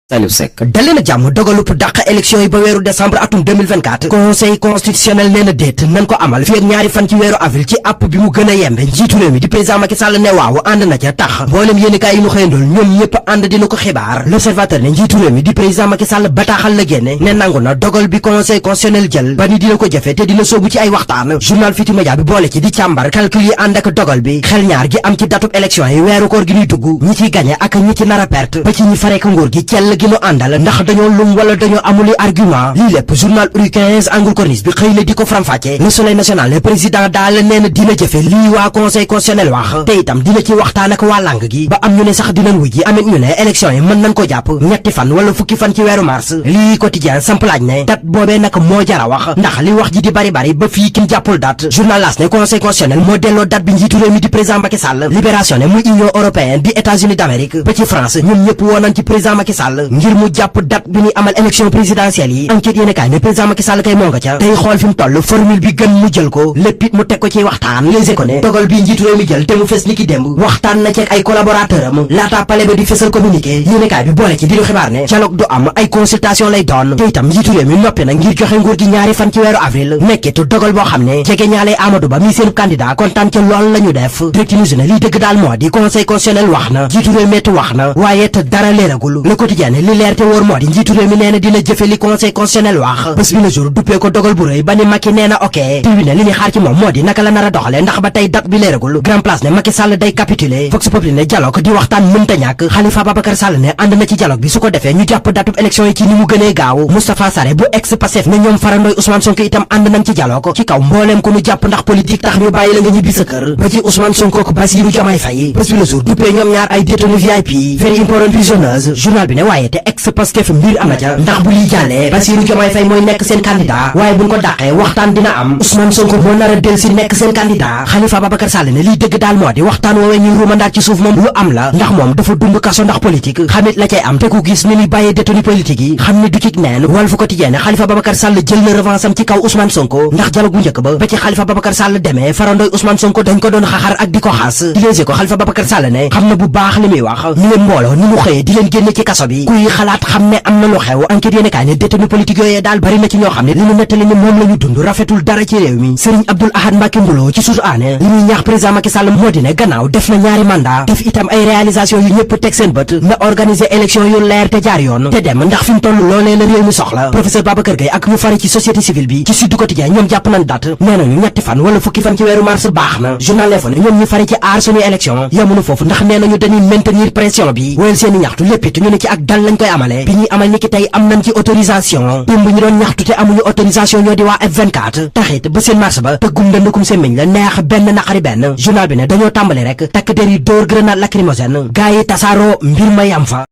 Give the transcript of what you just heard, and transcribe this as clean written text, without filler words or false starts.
Saliou Seck dalee na jàmm dogalu pour dàq élection yi ba weeru décembre atum 2024 conseil constitutionnel nee na déet nan ko amal fi ak ñaari fan ci weeru avril ci app bi mu gën a yembe njiitu réew mi di président Macky Sall ne waaw ànd na ca tax mboolem yéenekaay yi ñu xëyandool ñoom ñëpp ànd dina ko xibaar l'observateur ne njiitu réew mi di président Macky Sall bataaxal la génne ne nangu na dogal bi conseil constitutionnel jël ba ni dina ko jëfe te dina soobu ci ay waxtaan journal Futurs Médias bi boole ci di càmbar calcul yi ànd ak dogal bi xel ñaar gi am ci datub élection yi weeru koor gi ñuy dugg ñi ciy gagné ak ñi ci nar a perte ba ci ñi farek nguur gi cell gi nu àndal ndax dañoo lum wala dañoo amuli argument lii lépp journal Uri 15 angle corniche bi xëy na di ko faram-fàcce Le Soleil national ne président daal nee na dina jëfe lii waa conseil constitutionnel wax te itam dina ci waxtaan ak waa lang gi ba am ñu ne sax dinañ wujji amit ñu ne élection yi mën nañ ko jàpp ñetti fan wala fukki fan ci weeru mars lii quotidien samplaaj ne date boobee nag moo jara wax ndax li wax ji di bari bari ba fii kin jàppul date journal L'As ne conseil constitutionnel moo delloo date bi njiitu réew mi di président Macky Sall Libération ne muy Union européenne di États-Unis d'Amérique ba ci France ñoom ñëpp woonañ ci président Macky Sall ngir mu jàpp date bi ñuy amal élection présidentielle yi enquête yéen kaay ne président Macky Sall kay moo nga ca tey xool fi mu toll formule bi gën mu jël ko lépp it mu teg ko ci waxtaan Les Échos ne dogal bi njiitu réew mi jël te mu fes ni ki démb waxtaan na ci ak ay collaborateur am laata pale ba di fesal communiqué yéen kaay bi boole ci di ñu xibaar ne dialogue du am ay consultation lay doon te itam njiitu réew mi noppi na ngir joxe nguur gi ñaari fan ci weeru avril nekkitu dogal boo xam ne jege ñaale Amadou Ba mi seen candidat kontaan ca lool la ñu def Direct News ne lii dëgg daal moo di conseil constitutionnel wax na njiitu réew mi wax na waaye te dara leeragul Le Quotidien ne li leer te wóor moo di njiitu réew mi nee na dina jëfe li conseil constitutionnel wax bés bi le jour duppee ko dogal bu rëy ba ni Macky nee na ok tiwi ne li ñu xaar ci moom moo di naka la nar a doxale ndax ba tey date bi leeragul Grand Place ne Macky Sall day capituler Vox Populi ne dialogue di waxtaan mënta ñàkk Khalifa Babacar Sall ne ànd na ci dialogue bi su ko defee ñu jàpp datub élection yi ci ni mu gënee gaaw Moustapha Sarré bu ex-Pastef ne ñoom farandooy Ousmane Sonko itam ànd nañ ci dialogue ci kaw mbooleem ko nu jàpp ndax politique tax ñu bàyyi la nga ñibbi sa kër ba ci Ousmane Sonko ak Bassirou Diomaye Faye bés bi le jour duppee ñoom ñaar ay détenus VIP very important prisoners journal bi ne waaye te ex-Pastef mbir am na ca ndax bu lii jàllee Bassirou Diomaye Faye mooy nekk seen candidat waaye buñ ko dàqee waxtaan dina am Ousmane Sonko moo nar a del si nekk seen candidat Khalifa Babacar Sall ne liy dëgg daal moo di waxtaan woowee ñuy ruumandaat ci suuf moom lu am la ndax moom dafa dund kaso ndax politique xamit la cay am te ku gis ni muy bàyyee détenu politique yi xam ni du ci neen Walf Quotidien ne Khalifa Babacar Sall jël na revanche am ci kaw Ousmane Sonko ndax dialogue bu njëkk ba ci Khalifa Babacar Sall demee farandoy Ousmane Sonko dañ ko doon xaxar ak di ko xaas di léegi ko Khalifa Babacar Sall ne xam na bu baax li muy wax ni leen mbooloo ni mu xëyee di leen génne ci kaso bi kuy xalaat xam ne am na lu xew enquête yéene kaay ne détenu politique yooyee daal bari na ci ñoo xam ne li ñu nettali ni moom la ñu dund rafetul dara ci réew mi Serigne Abdoul Ahad Mbacké Mboulo ci source aané li muy ñaax président Macky Sall moo di ne gannaaw def na ñaari mandat def itam ay réalisation yu ñëpp teg seen bët na organiser élection yu leer te jaar yoon te dem ndax fi mu toll loolee la réew mi soxla professeur Babacar Gueye ak ñu fari ci société civile bi ci Sud Quotidien ñoom jàpp nañ date nee nañu ñetti fan wala fukki fan ci weeru mars baax na journal L'Info ne ñoom ñu fari ci aar suñuy élection yamuñu foofu ndax nee nañu dañuy maintenir pression bi wéyal seeni ñaxtu lépp it ñu ne ci ak dal lañ koy amalee bi ñuy amal ni ki tey am nañ ci autorisation démb ñu doon ñaxtu te amuñu autorisation ñoo di waa F24 taxit ba seen marche ba tëggum ndëndukum seen miñ la neex benn naqari benn journal bi ne dañoo tàmbali rek takk der yi dóor grenade lacrymogène gaa yi tasaaroo mbir ma yam fa